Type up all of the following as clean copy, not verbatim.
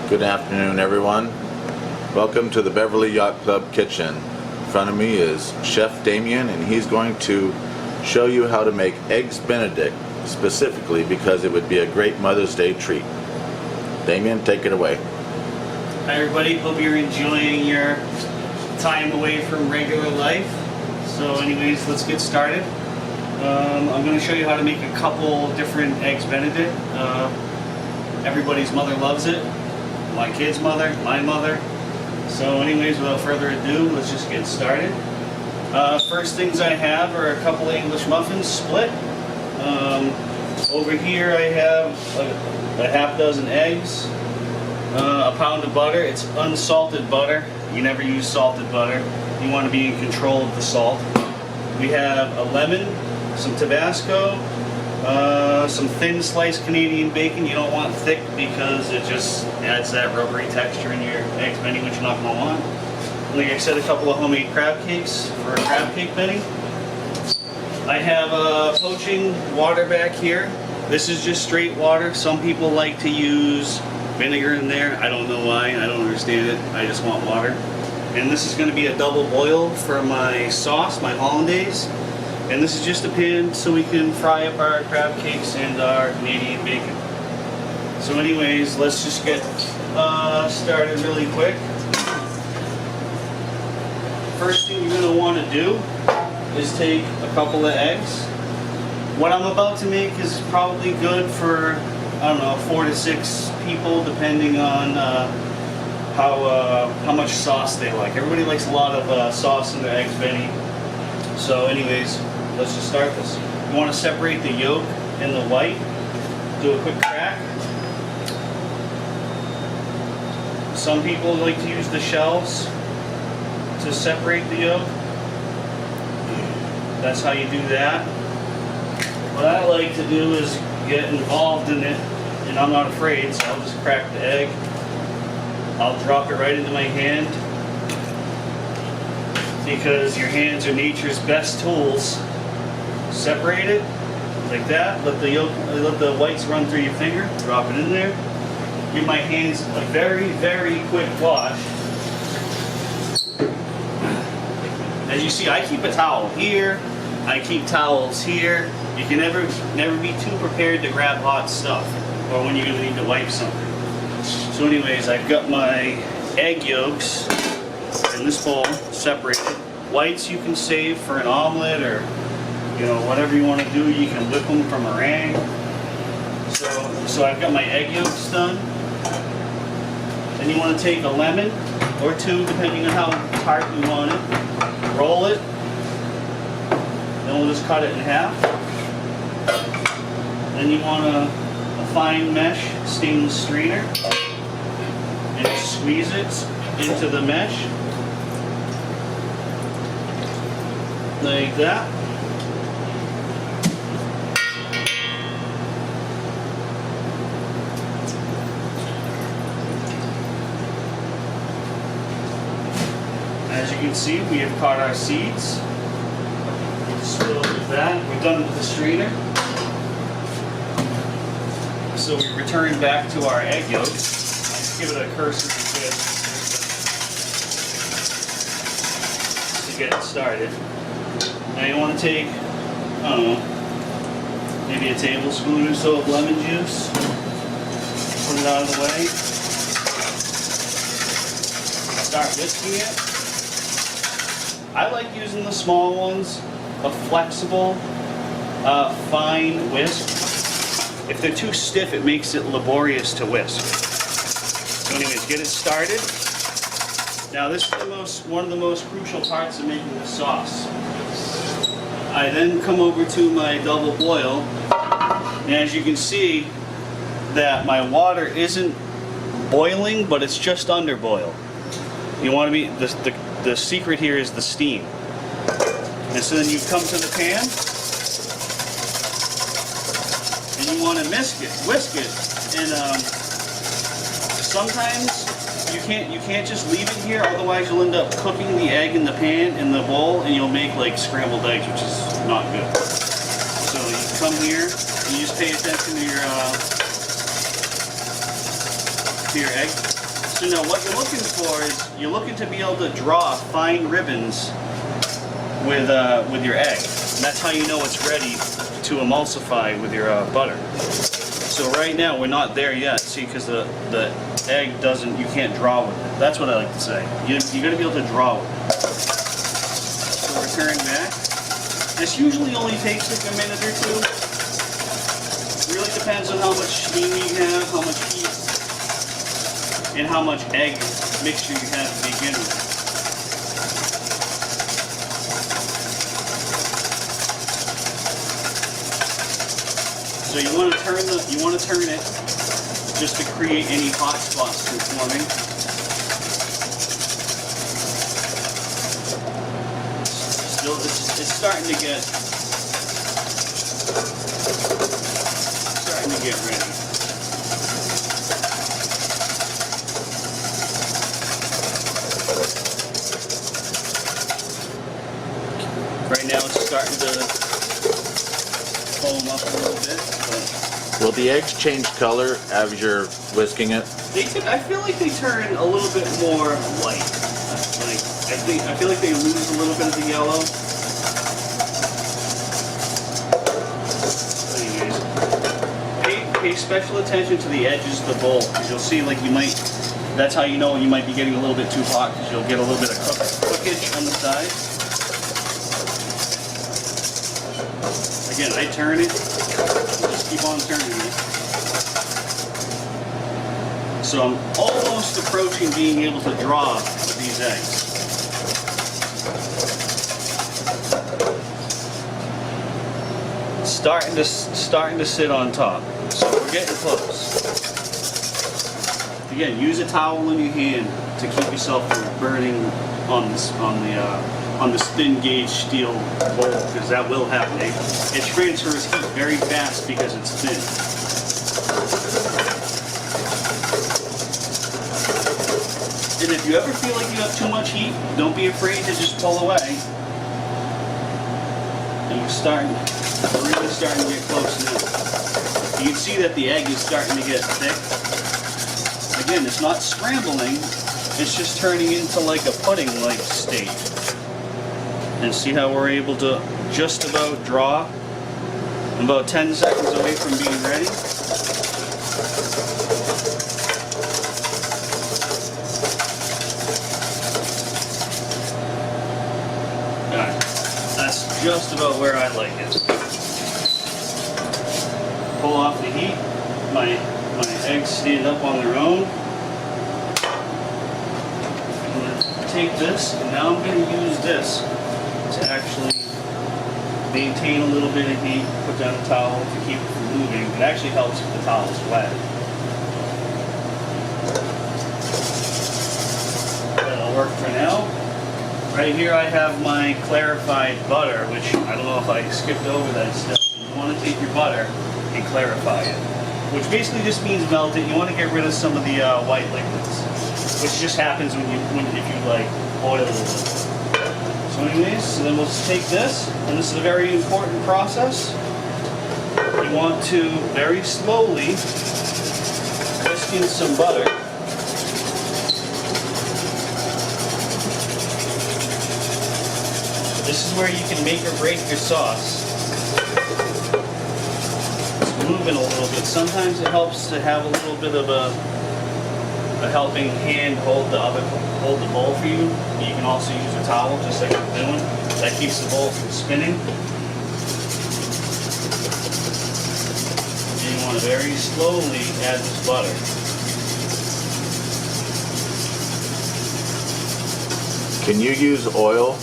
Good afternoon, everyone. Welcome to the Beverly Yacht Club kitchen. In front of me is Chef Damion, and he's going to show you how to make Eggs Benedict, specifically because it would be a great Mother's Day treat. Damion, take it away. Hi everybody, hope you're enjoying your time away from regular life. So anyways, let's get started. I'm going to show you how to make a couple different Eggs Benedict. Everybody's mother loves it. My kid's mother, my mother. So anyways, without further ado, let's just get started. First things I have are a couple English muffins split. Over here I have a half dozen eggs, a pound of butter. It's unsalted butter. You never use salted butter. You want to be in control of the salt. We have a lemon, some Tabasco, some thin sliced Canadian bacon. You don't want thick because it just adds that rubbery texture in your Eggs Benny, which you're not going to want. Like I said, a couple of homemade crab cakes for a crab cake Benny. I have poaching water back here. This is just straight water. Some people like to use vinegar in there. I don't know why. I don't understand it. I just want water. And this is going to be a double boil for my sauce, my hollandaise. And this is just a pan so we can fry up our crab cakes and our Canadian bacon. So anyways, let's just get started really quick. First thing you're going to want to do is take a couple of eggs. What I'm about to make is probably good for, I don't know, 4 to 6 people, depending on how much sauce they like. Everybody likes a lot of sauce in their Eggs Benny. So anyways, let's just start this. You want to separate the yolk and the white. Do a quick crack. Some people like to use the shells to separate the yolk. That's how you do that. What I like to do is get involved in it, and I'm not afraid, so I'll just crack the egg. I'll drop it right into my hand, because your hands are nature's best tools. Separate it like that. Let the whites run through your finger. Drop it in there. Give my hands a very, very quick wash. As you see, I keep a towel here. I keep towels here. You can never be too prepared to grab hot stuff, or when you're going to need to wipe something. So anyways, I've got my egg yolks in this bowl separated. Whites you can save for an omelet, or whatever you want to do. You can whip them for meringue. So I've got my egg yolks done. Then you want to take a lemon or two, depending on how tart you want it. Roll it. Then we'll just cut it in half. Then you want a fine mesh stainless strainer, and squeeze it into the mesh like that. As you can see, we have caught our seeds. Spill with that. We're done with the strainer. So we return back to our egg yolks. Just give it a cursory twist to get it started. Now you want to take, I don't know, maybe a tablespoon or so of lemon juice. Put it out of the way. Start whisking it. I like using the small ones, a flexible, fine whisk. If they're too stiff, it makes it laborious to whisk. So anyways, get it started. Now this is one of the most crucial parts of making the sauce. I then come over to my double boil, and as you can see, that my water isn't boiling, but it's just under boil. You want to be, the secret here is the steam. And so then you come to the pan, and you want to whisk it, and sometimes you can't just leave it here, otherwise you'll end up cooking the egg in the pan in the bowl, and you'll make like scrambled eggs, which is not good. So you come here, and you just pay attention to your to your egg. So now what you're looking for is you're looking to be able to draw fine ribbons with your egg. And that's how you know it's ready to emulsify with your butter. So right now we're not there yet, see, because the egg doesn't, you can't draw with it. That's what I like to say. You're going to be able to draw with it. So we're turning back. This usually only takes like a minute or two. It really depends on how much steam you have, how much heat, and how much egg mixture you have to begin with. So you want to turn it just to create any hot spots from forming. Still, it's starting to get ready. Right now it's starting to foam up a little bit. Will the eggs change color as you're whisking it? I feel like they turn a little bit more light. Like I feel like they lose a little bit of the yellow. Anyways, pay special attention to the edges of the bowl, because you'll see like that's how you know you might be getting a little bit too hot, because you'll get a little bit of cookage on the side. Again, I turn it. Just keep on turning it. So I'm almost approaching being able to draw with these eggs. Starting to sit on top. So we're getting close. Again, use a towel in your hand to keep yourself from burning on this thin gauge steel bowl, because that will happen. It transfers heat very fast because it's thin. And if you ever feel like you have too much heat, don't be afraid to just pull away. And we're really starting to get close now. You can see that the egg is starting to get thick. Again, it's not scrambling, it's just turning into like a pudding-like state. And see how we're able to just about draw. I'm about 10 seconds away from being ready. Alright, that's just about where I like it. Pull off the heat. My eggs stand up on their own. I'm going to take this, and now I'm going to use this to actually maintain a little bit of heat, put down a towel to keep it from moving. It actually helps if the towel is wet. That'll work for now. Right here I have my clarified butter, which I don't know if I skipped over that step. You want to take your butter and clarify it, which basically just means melt it. You want to get rid of some of the white liquids, which just happens if you like oil it. So anyways, so then we'll just take this, and this is a very important process. You want to very slowly whisk in some butter. This is where you can make or break your sauce. It's moving a little bit. Sometimes it helps to have a little bit of a helping hand hold the bowl for you. You can also use a towel, just like I'm doing. That keeps the bowl from spinning. And you want to very slowly add this butter. Can you use oil?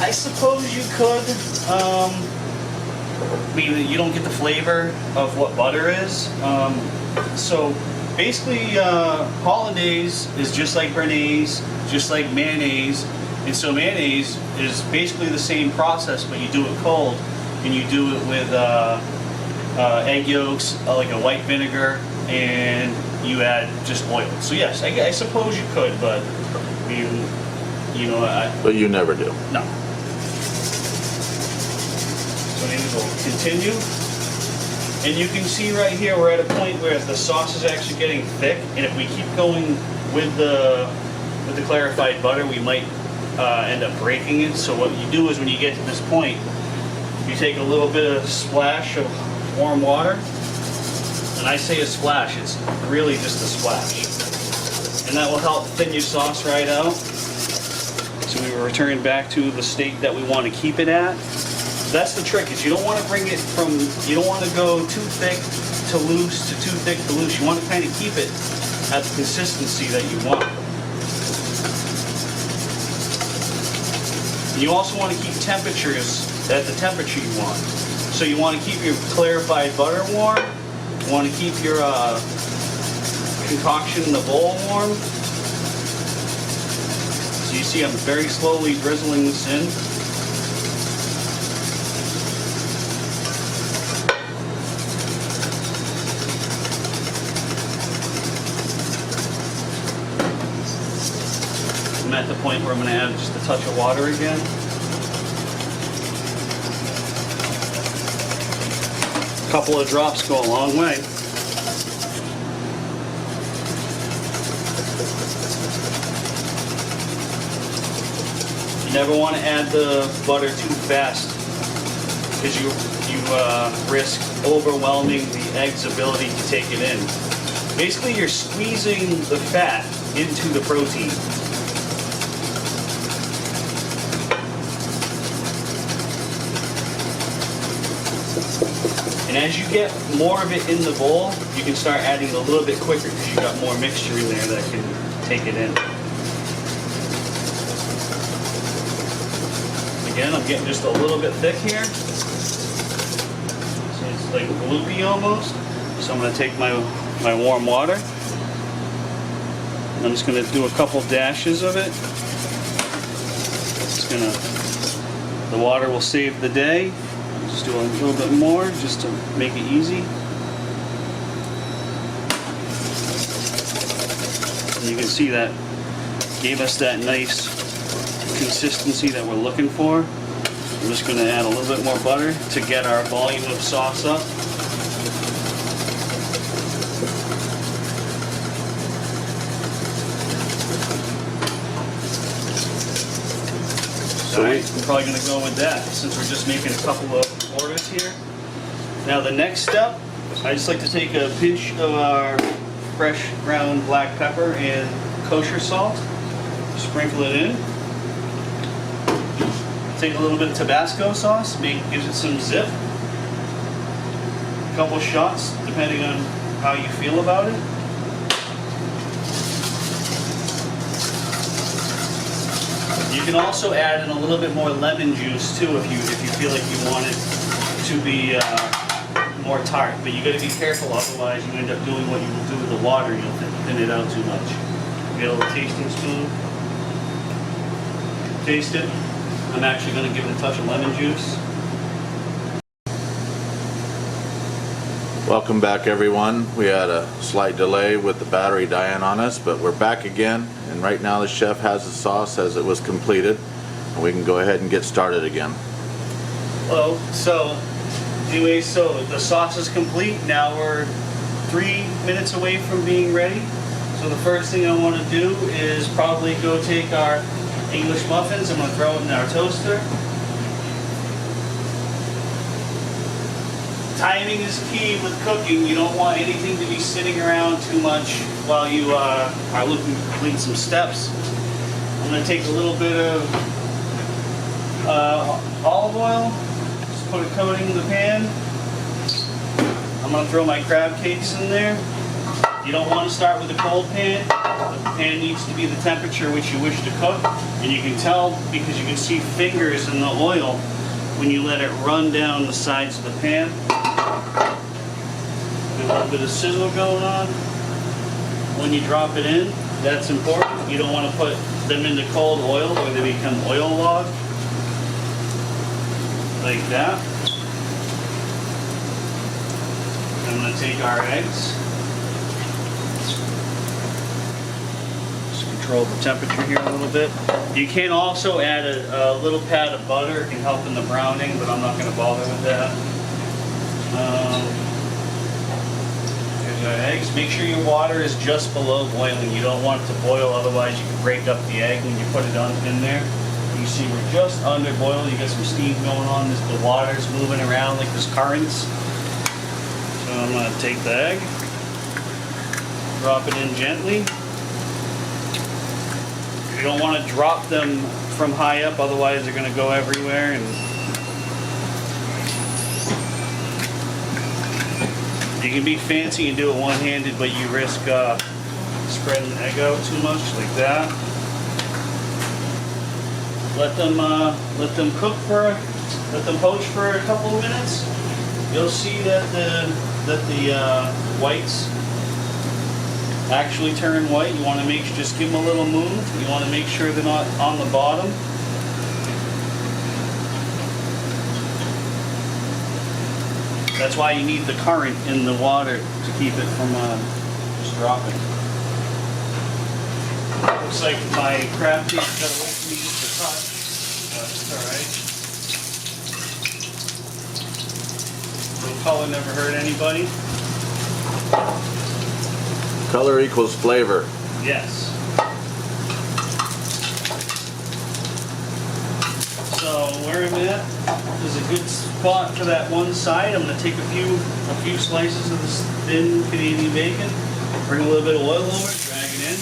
I suppose you could. I mean, you don't get the flavor of what butter is. So basically, hollandaise is just like béarnaise, just like mayonnaise. And so mayonnaise is basically the same process, but you do it cold, and you do it with egg yolks, like a white vinegar, and you add just oil. So yes, I suppose you could, but you know, But you never do. no. So maybe we'll continue. And you can see right here, we're at a point where the sauce is actually getting thick, and if we keep going with the clarified butter, we might end up breaking it. So what you do is when you get to this point, you take a little bit of splash of warm water, and I say a splash, it's really just a splash. And that will help thin your sauce right out. So we will return back to the state that we want to keep it at. That's the trick, is you don't want to bring it from, you don't want to go too thick to loose to too thick to loose. You want to kind of keep it at the consistency that you want. And you also want to keep temperatures at the temperature you want. So you want to keep your clarified butter warm. You want to keep your concoction in the bowl warm. So you see I'm very slowly drizzling this in. I'm at the point where I'm going to add just a touch of water again. A couple of drops go a long way. You never want to add the butter too fast because you risk overwhelming the egg's ability to take it in. Basically, you're squeezing the fat into the protein. And as you get more of it in the bowl, you can start adding it a little bit quicker because you've got more mixture in there that can take it in. Again, I'm getting just a little bit thick here. So it's like gloopy almost. So I'm going to take my warm water. I'm just going to do a couple dashes of it. The water will save the day. Just do a little bit more just to make it easy. And you can see that gave us that nice consistency that we're looking for. I'm just going to add a little bit more butter to get our volume of sauce up. So we're probably going to go with that since we're just making a couple of orders here. Now the next step, I just like to take a pinch of our fresh ground black pepper and kosher salt, sprinkle it in. Take a little bit of Tabasco sauce, gives it some zip. A couple shots depending on how you feel about it. You can also add in a little bit more lemon juice too if you feel like you want it to be more tart. But you got to be careful, otherwise you end up doing what you will do with the water. You'll thin it out too much. Get a little tasting spoon. Taste it. I'm actually going to give it a touch of lemon juice. Welcome back, everyone. We had a slight delay with the battery dying on us, but we're back again, and right now the chef has the sauce as it was completed, and we can go ahead and get started again. Well, so anyway, so the sauce is complete. Now we're 3 minutes away from being ready. So the first thing I want to do is probably go take our English muffins. I'm going to throw it in our toaster. Timing is key with cooking. You don't want anything to be sitting around too much while you are looking to complete some steps. I'm going to take a little bit of olive oil, just put a coating in the pan. I'm going to throw my crab cakes in there. You don't want to start with a cold pan. The pan needs to be the temperature which you wish to cook. And you can tell because you can see fingers in the oil when you let it run down the sides of the pan. A little bit of sizzle going on. When you drop it in, that's important. You don't want to put them into cold oil or they become oil log. Like that. I'm going to take our eggs. Just control the temperature here a little bit. You can also add a little pat of butter. It can help in the browning, but I'm not going to bother with that. eggs, make sure your water is just below boiling. You don't want it to boil, otherwise you can break up the egg when you put it in there. You see we're just under boil. You got some steam going on. The water's moving around like there's currents. So I'm going to take the egg, drop it in gently. You don't want to drop them from high up, otherwise they're going to go everywhere. And you can be fancy and do it one-handed, but you risk spreading the egg out too much, like that. Let them cook let them poach for a couple of minutes. You'll see that the whites actually turn white. You want to just give them a little move. You want to make sure they're not on the bottom. That's why you need the current in the water to keep it from just dropping. Looks like my crab cake got away from me just a touch, but it's alright. The color never hurt anybody. Color equals flavor. Yes. So where I'm at is a good spot for that one side. I'm going to take a few slices of this thin Canadian bacon, bring a little bit of oil over it, drag it in.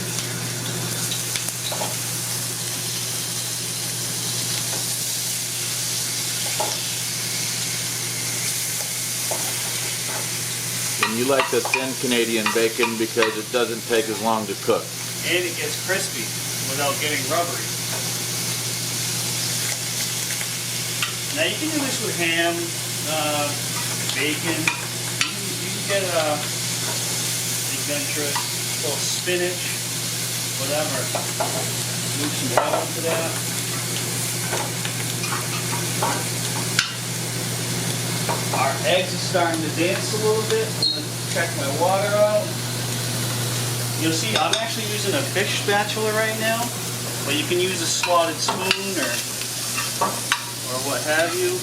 And you like the thin Canadian bacon because it doesn't take as long to cook. And it gets crispy without getting rubbery. Now you can do this with ham, bacon. You can get adventurous, a little spinach, whatever. Move some oil into that. Our eggs are starting to dance a little bit. I'm going to check my water out. You'll see I'm actually using a fish spatula right now, but you can use a slotted spoon or what have you.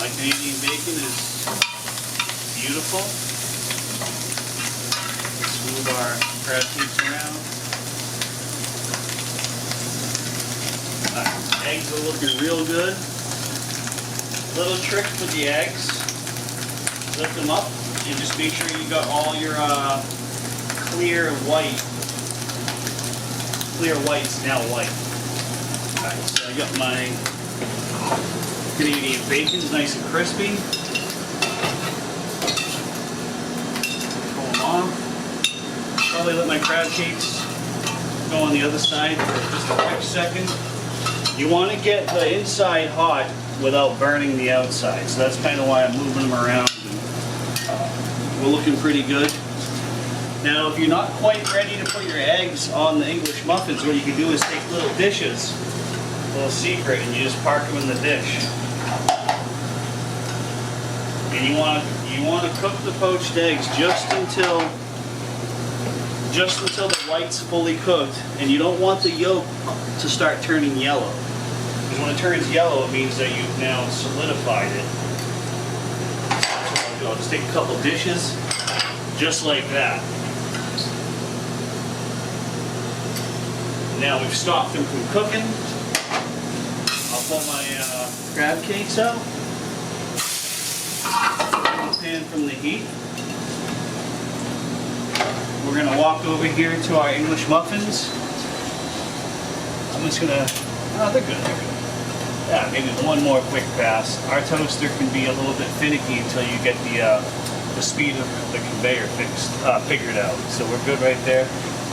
My Canadian bacon is beautiful. Let's move our crab cakes around. Eggs are looking real good. Little trick with the eggs. Lift them up and just make sure you got all your clear whites now white. Alright, so I got my Canadian bacon's nice and crispy. Pull them off. Probably let my crab cakes go on the other side for just a quick second. You want to get the inside hot without burning the outside. So that's kind of why I'm moving them around. We're looking pretty good. Now, if you're not quite ready to put your eggs on the English muffins, what you can do is take little dishes, a little secret, and you just park them in the dish. And you want to cook the poached eggs just until the white's fully cooked, and you don't want the yolk to start turning yellow. Because when it turns yellow, it means that you've now solidified it. I'll just take a couple dishes, just like that. Now we've stopped them from cooking. I'll pull my crab cakes out. Pan from the heat. We're going to walk over here to our English muffins. I'm just going to, oh, they're good. Yeah, maybe one more quick pass. Our toaster can be a little bit finicky until you get the speed of the conveyor figured out. So we're good right there.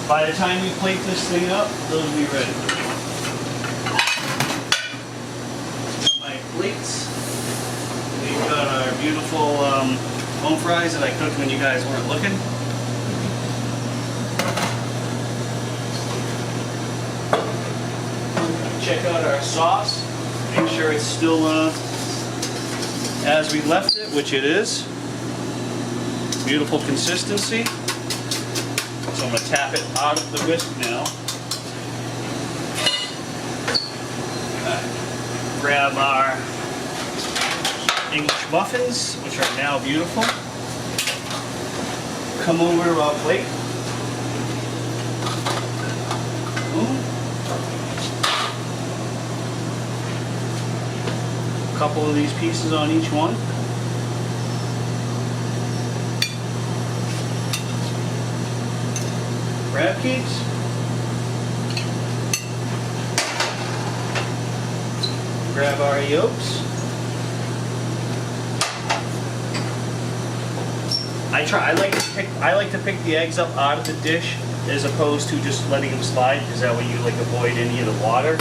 By the time we plate this thing up, those will be ready. My plates. We've got our beautiful home fries that I cooked when you guys weren't looking. Check out our sauce. Make sure it's still as we left it, which it is. Beautiful consistency. So I'm going to tap it out of the whisk now. Grab our English muffins, which are now beautiful. come over to our plate. Boom. A couple of these pieces on each one. Crab cakes. Grab our yolks. I like to pick the eggs up out of the dish as opposed to just letting them slide, because that way you like avoid any of the water.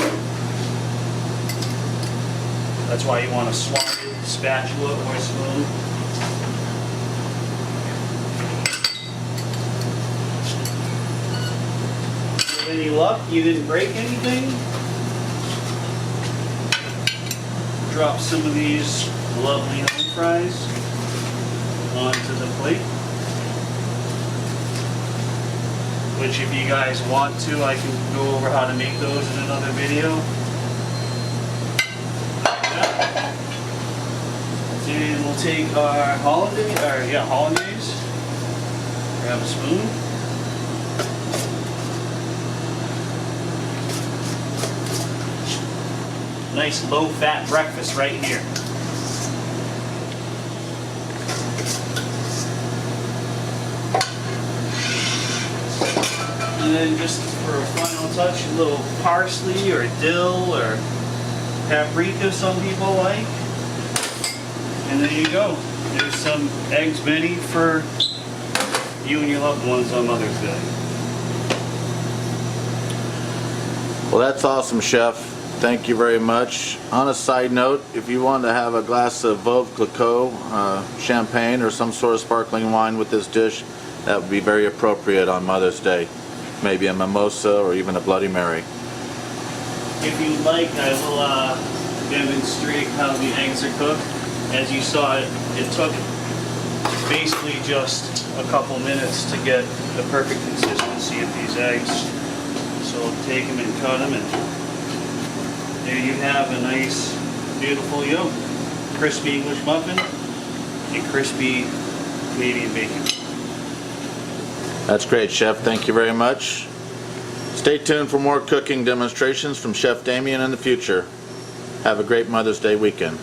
That's why you want a swatted spatula or spoon. With any luck, you didn't break anything. Drop some of these lovely home fries onto the plate. Which, if you guys want to, I can go over how to make those in another video. And we'll take our hollandaise. Grab a spoon. Nice low-fat breakfast right here. And then just for a final touch, a little parsley or dill or paprika some people like. And there you go. There's some Eggs Benedict for you and your loved ones on Mother's Day. Well, that's awesome, Chef. Thank you very much. On a side note, if you want to have a glass of Veuve Clicquot, champagne, or some sort of sparkling wine with this dish, that would be very appropriate on Mother's Day. Maybe a mimosa or even a Bloody Mary. If you'd like, I will demonstrate how the eggs are cooked. As you saw, it took basically just a couple minutes to get the perfect consistency of these eggs. So we'll take them and cut them, and there you have a nice, beautiful yolk. Crispy English muffin and crispy Canadian bacon. That's great, Chef. Thank you very much. Stay tuned for more cooking demonstrations from Chef Damion in the future. Have a great Mother's Day weekend.